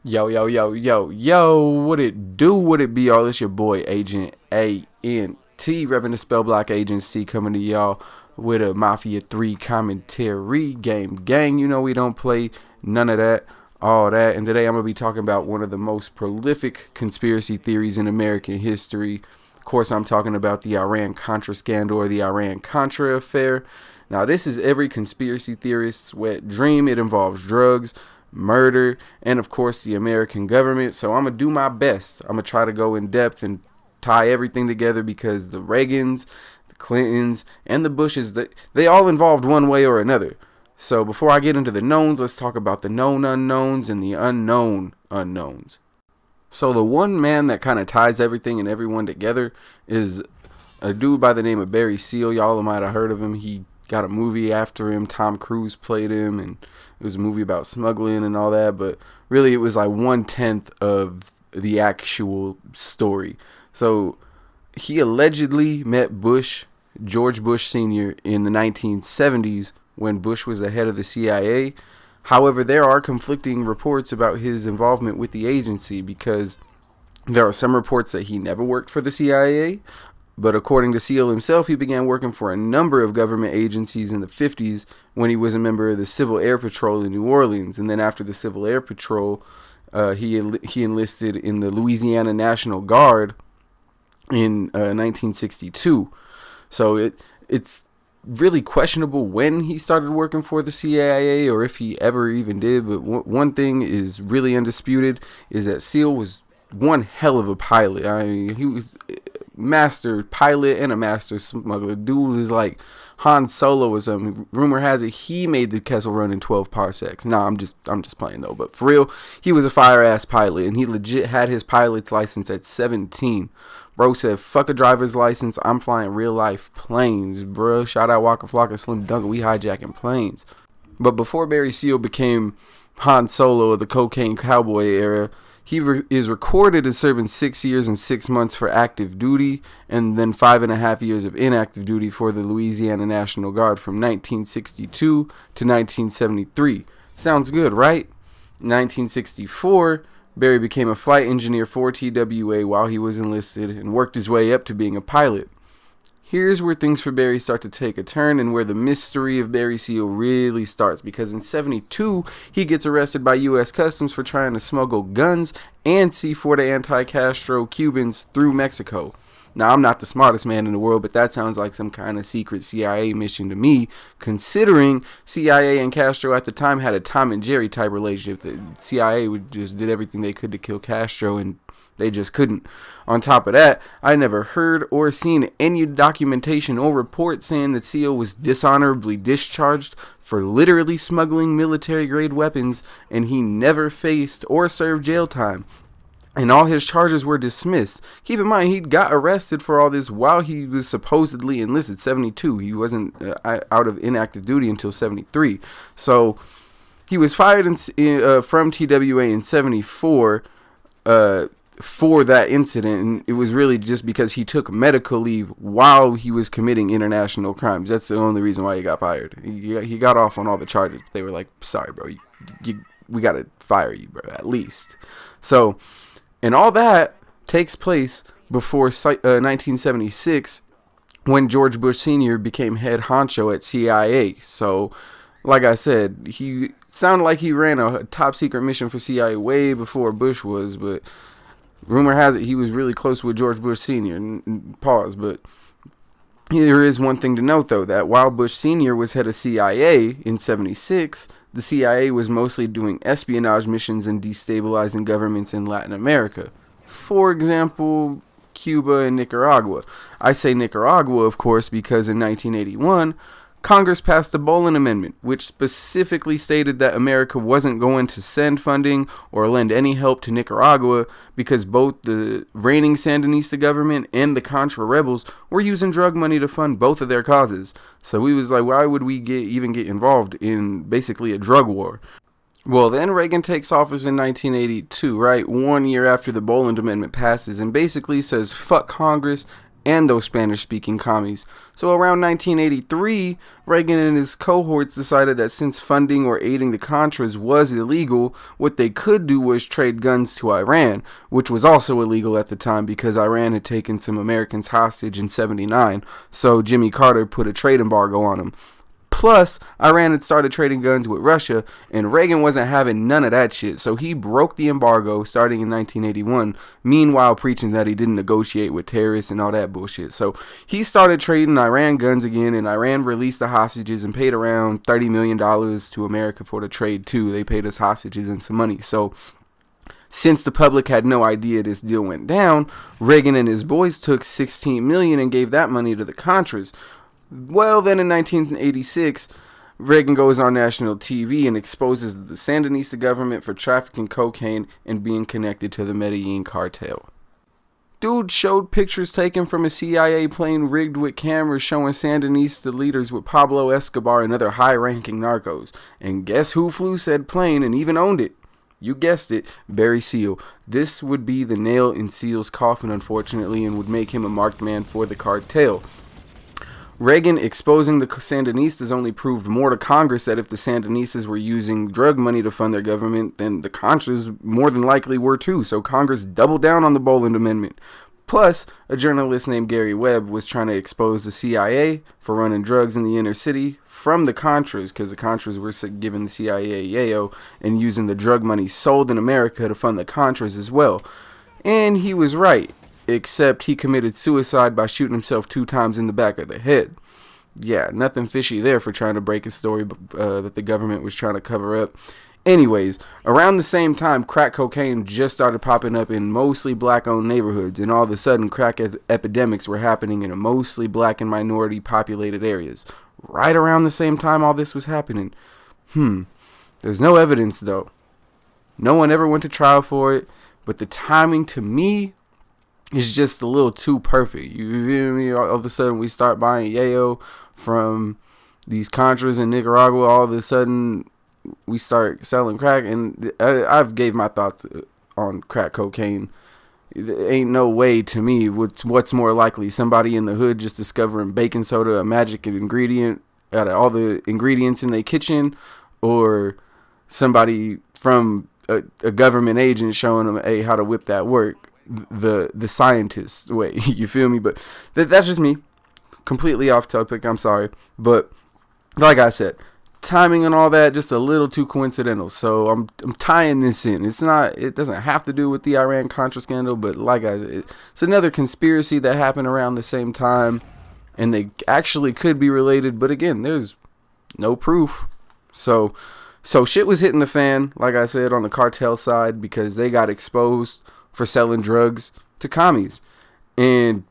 Yo, yo, yo, yo, yo, what it do? What it be, y'all? It's your boy, Agent A-N-T, repping the Spell Block Agency, coming to y'all with a Mafia 3 commentary game. Gang, you know we don't play none of that, all that. And today I'm going to be talking about one of the most prolific conspiracy theories in American history. Of course, I'm talking about the Iran-Contra scandal, or the Iran-Contra affair. Now, this is every conspiracy theorist's wet dream. It involves drugs, murder, and of course the American government. So I'm gonna do my best. I'm gonna try to go in depth and tie everything together, because the Reagans, the Clintons, and the Bushes, they all involved one way or another. So before I get into the knowns, let's talk about the known unknowns and the unknown unknowns. So the one man that kind of ties everything and everyone together is a dude by the name of Barry Seal. Y'all might have heard of him. He got a movie after him. Tom Cruise played him, and it was a movie about smuggling and all that, but really it was like 1/10 of the actual story. So he allegedly met George Bush Sr. in the 1970s when Bush was the head of the CIA. However, there are conflicting reports about his involvement with the agency, because there are some reports that he never worked for the CIA. But according to Seal himself, he began working for a number of government agencies in the 50s when he was a member of the Civil Air Patrol in New Orleans. And then after the Civil Air Patrol, he enlisted in the Louisiana National Guard in 1962. So it's really questionable when he started working for the CIA, or if he ever even did. But one thing is really undisputed, is that Seal was one hell of a pilot. I mean, he was master pilot and a master smuggler. Dude is like Han Solo or something. Rumor has it he made the Kessel Run in 12 parsecs. Nah, I'm just playing though. But for real, he was a fire ass pilot, and he legit had his pilot's license at 17. Bro said, "Fuck a driver's license. I'm flying real life planes, bro." Shout out Waka Flocka, Slim Dunker. We hijacking planes. But before Barry Seal became Han Solo of the cocaine cowboy era, he is recorded as serving 6 years and 6 months for active duty, and then 5.5 years of inactive duty for the Louisiana National Guard from 1962 to 1973. Sounds good, right? In 1964, Barry became a flight engineer for TWA while he was enlisted, and worked his way up to being a pilot. Here's where things for Barry start to take a turn, and where the mystery of Barry Seal really starts, because in 72 he gets arrested by U.S. Customs for trying to smuggle guns and C4 to anti-Castro Cubans through Mexico. Now, I'm not the smartest man in the world, but that sounds like some kind of secret CIA mission to me, considering CIA and Castro at the time had a Tom and Jerry type relationship. The CIA just did everything they could to kill Castro, and they just couldn't. On top of that, I never heard or seen any documentation or report saying that Seal was dishonorably discharged for literally smuggling military-grade weapons, and he never faced or served jail time. And all his charges were dismissed. Keep in mind, he got arrested for all this while he was supposedly enlisted, 72. He wasn't out of inactive duty until 73. So he was fired from TWA in 74. For that incident, and it was really just because he took medical leave while he was committing international crimes. That's the only reason why he got fired. He got off on all the charges. They were like, "Sorry, bro, we gotta fire you, bro, at least." So, and all that takes place before 1976, when George Bush Sr. became head honcho at CIA. So, like I said, he sounded like he ran a top secret mission for CIA way before Bush was, but rumor has it he was really close with George Bush Sr. Pause. But there is one thing to note, though, that while Bush Sr. was head of CIA in 76, the CIA was mostly doing espionage missions and destabilizing governments in Latin America. For example, Cuba and Nicaragua. I say Nicaragua, of course, because in 1981, Congress passed the Bolin Amendment, which specifically stated that America wasn't going to send funding or lend any help to Nicaragua, because both the reigning Sandinista government and the Contra rebels were using drug money to fund both of their causes. So we was like, why would we even get involved in basically a drug war? Well, then Reagan takes office in 1982, right? 1 year after the Bolin Amendment passes, and basically says, fuck Congress and those Spanish-speaking commies. So around 1983, Reagan and his cohorts decided that since funding or aiding the Contras was illegal, what they could do was trade guns to Iran, which was also illegal at the time because Iran had taken some Americans hostage in '79, so Jimmy Carter put a trade embargo on them. Plus, Iran had started trading guns with Russia, and Reagan wasn't having none of that shit, so he broke the embargo starting in 1981, meanwhile preaching that he didn't negotiate with terrorists and all that bullshit. So he started trading Iran guns again, and Iran released the hostages and paid around $30 million to America for the trade too. They paid us hostages and some money. So since the public had no idea this deal went down, Reagan and his boys took $16 million and gave that money to the Contras. Well, then in 1986, Reagan goes on national TV and exposes the Sandinista government for trafficking cocaine and being connected to the Medellin cartel. Dude showed pictures taken from a CIA plane rigged with cameras showing Sandinista leaders with Pablo Escobar and other high-ranking narcos. And guess who flew said plane and even owned it? You guessed it, Barry Seal. This would be the nail in Seal's coffin, unfortunately, and would make him a marked man for the cartel. Reagan exposing the Sandinistas only proved more to Congress that if the Sandinistas were using drug money to fund their government, then the Contras more than likely were too. So Congress doubled down on the Boland Amendment. Plus, a journalist named Gary Webb was trying to expose the CIA for running drugs in the inner city from the Contras, because the Contras were giving the CIA yayo and using the drug money sold in America to fund the Contras as well. And he was right. Except he committed suicide by shooting himself 2 times in the back of the head. Yeah, nothing fishy there for trying to break a story that the government was trying to cover up. Anyways, around the same time, crack cocaine just started popping up in mostly black-owned neighborhoods, and all of a sudden crack epidemics were happening in mostly black and minority populated areas. Right around the same time all this was happening. There's no evidence, though. No one ever went to trial for it, but the timing to me is just a little too perfect. You feel me? All of a sudden we start buying yayo from these Contras in Nicaragua. All of a sudden we start selling crack, and I've gave my thoughts on crack cocaine. There ain't no way to me what's more likely, somebody in the hood just discovering baking soda, a magic ingredient out of all the ingredients in their kitchen, or somebody from a government agent showing them, hey, how to whip that work. The scientist way. You feel me? But that's just me, completely off topic, I'm sorry, but like I said, timing and all that just a little too coincidental. So I'm tying this in. It doesn't have to do with the Iran Contra scandal, but like it's another conspiracy that happened around the same time, and they actually could be related, but again, there's no proof. So shit was hitting the fan, like I said, on the cartel side, because they got exposed for selling drugs to commies. And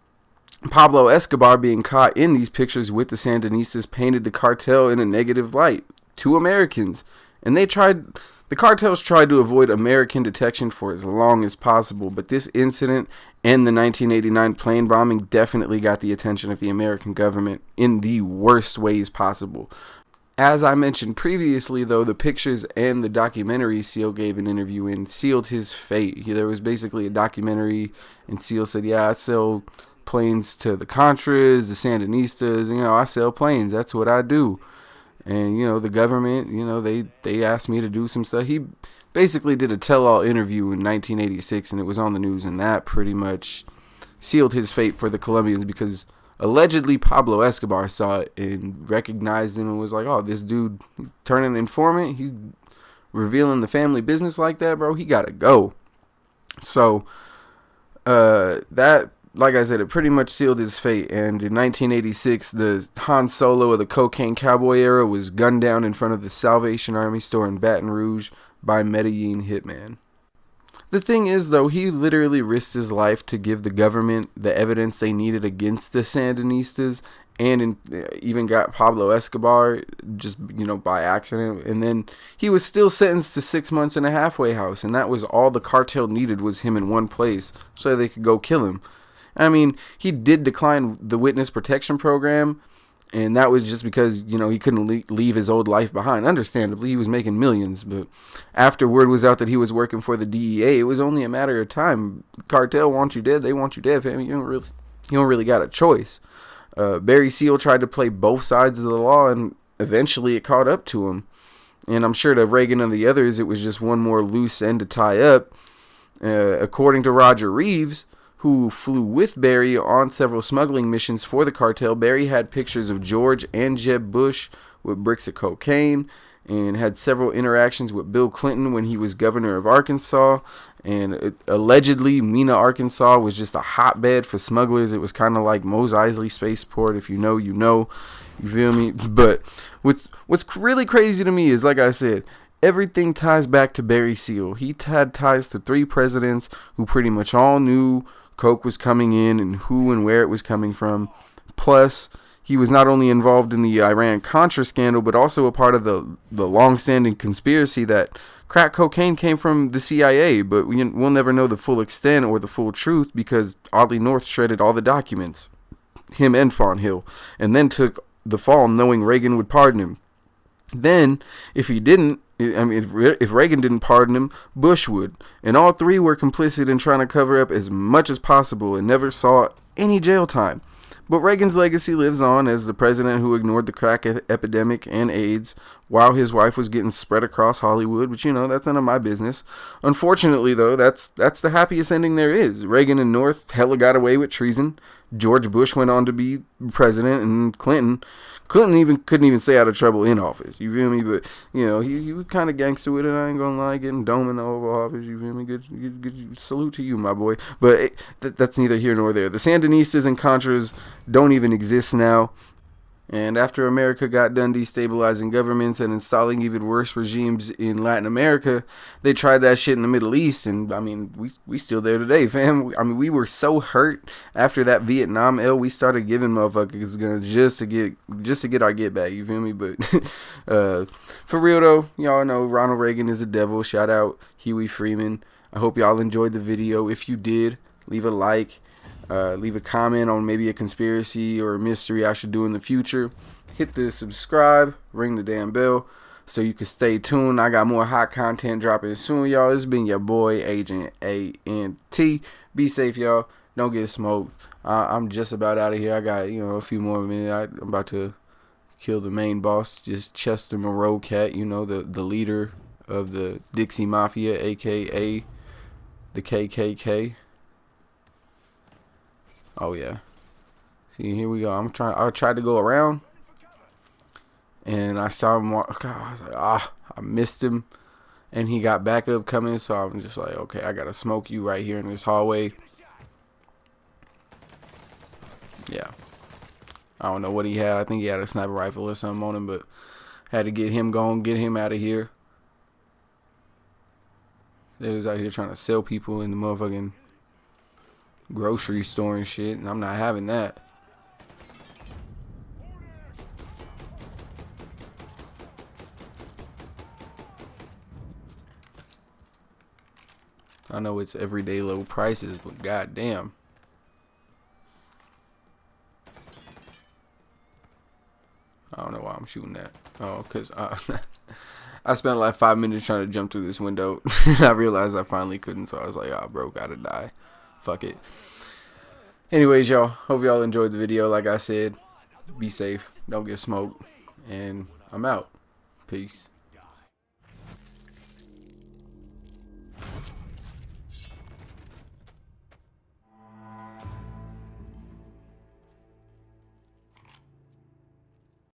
Pablo Escobar being caught in these pictures with the Sandinistas painted the cartel in a negative light to Americans. And the cartels tried to avoid American detection for as long as possible, but this incident and the 1989 plane bombing definitely got the attention of the American government in the worst ways possible. As I mentioned previously, though, the pictures and the documentary Seal gave an interview in sealed his fate. There was basically a documentary, and Seal said, yeah, I sell planes to the Contras, the Sandinistas, I sell planes. That's what I do. And, the government, they asked me to do some stuff. He basically did a tell-all interview in 1986, and it was on the news, and that pretty much sealed his fate for the Colombians, because allegedly, Pablo Escobar saw it and recognized him and was like, oh, this dude turning informant, he's revealing the family business like that, bro, he gotta go. So, that, like I said, it pretty much sealed his fate. And in 1986, the Han Solo of the cocaine cowboy era was gunned down in front of the Salvation Army store in Baton Rouge by Medellin hitman. The thing is, though, he literally risked his life to give the government the evidence they needed against the Sandinistas, and even got Pablo Escobar just, by accident. And then he was still sentenced to 6 months in a halfway house, and that was all the cartel needed, was him in one place so they could go kill him. I mean, he did decline the witness protection program, and that was just because, he couldn't leave his old life behind. Understandably, he was making millions, but after word was out that he was working for the DEA, it was only a matter of time. Cartel wants you dead, they want you dead, family. You don't really got a choice. Barry Seal tried to play both sides of the law, and eventually it caught up to him. And I'm sure to Reagan and the others, it was just one more loose end to tie up. According to Roger Reeves, who flew with Barry on several smuggling missions for the cartel, Barry had pictures of George and Jeb Bush with bricks of cocaine, and had several interactions with Bill Clinton when he was governor of Arkansas. And allegedly, Mena, Arkansas was just a hotbed for smugglers. It was kind of like Mos Eisley Spaceport. If you know, you know. You feel me? But what's really crazy to me is, like I said, everything ties back to Barry Seal. He had ties to 3 presidents who pretty much all knew coke was coming in and who and where it was coming from. Plus, he was not only involved in the Iran-Contra scandal, but also a part of the long-standing conspiracy that crack cocaine came from the CIA. But we'll never know the full extent or the full truth because Audley North shredded all the documents, him and Fawn Hill, and then took the fall knowing Reagan would pardon him. Then, if he didn't, if Reagan didn't pardon him, Bush would. And all 3 were complicit in trying to cover up as much as possible and never saw any jail time. But Reagan's legacy lives on as the president who ignored the crack epidemic and AIDS while his wife was getting spread across Hollywood, which, you know, that's none of my business. Unfortunately, though, that's the happiest ending there is. Reagan and North hella got away with treason. George Bush went on to be president, and Clinton couldn't even stay out of trouble in office. You feel me? But, you know, he was kind of gangster with it. I ain't gonna lie, getting dome in the Oval Office. You feel me? Good salute to you, my boy. But that's neither here nor there. The Sandinistas and Contras don't even exist now. And after America got done destabilizing governments and installing even worse regimes in Latin America, they tried that shit in the Middle East. And I mean, we still there today, fam. I mean, we were so hurt after that Vietnam L. We started giving motherfuckers guns just to get our get back. You feel me? But for real though, y'all know Ronald Reagan is a devil. Shout out Huey Freeman. I hope y'all enjoyed the video. If you did, leave a like. Leave a comment on maybe a conspiracy or a mystery I should do in the future. Hit the subscribe, ring the damn bell so you can stay tuned. I got more hot content dropping soon, y'all. This has been your boy, Agent A.N.T. Be safe, y'all. Don't get smoked. I'm just about out of here. I got, a few more minutes. I'm about to kill the main boss, just Chester Moreau Cat, the leader of the Dixie Mafia, a.k.a. the KKK. Oh yeah. See, here we go. I tried to go around, and I saw him. God, I was like, I missed him, and he got back up coming. So I'm just like, okay, I gotta smoke you right here in this hallway. Yeah. I don't know what he had. I think he had a sniper rifle or something on him, but had to get him going, get him out of here. They was out here trying to sell people in the motherfucking grocery store and shit, and I'm not having that. I know it's everyday low prices, but goddamn. I don't know why I'm shooting that. Oh, because I spent like 5 minutes trying to jump through this window. I realized I finally couldn't, so I was like, oh, bro, gotta die. Fuck it. Anyways, y'all, hope y'all enjoyed the video. Like I said, be safe, don't get smoked, and I'm out. Peace.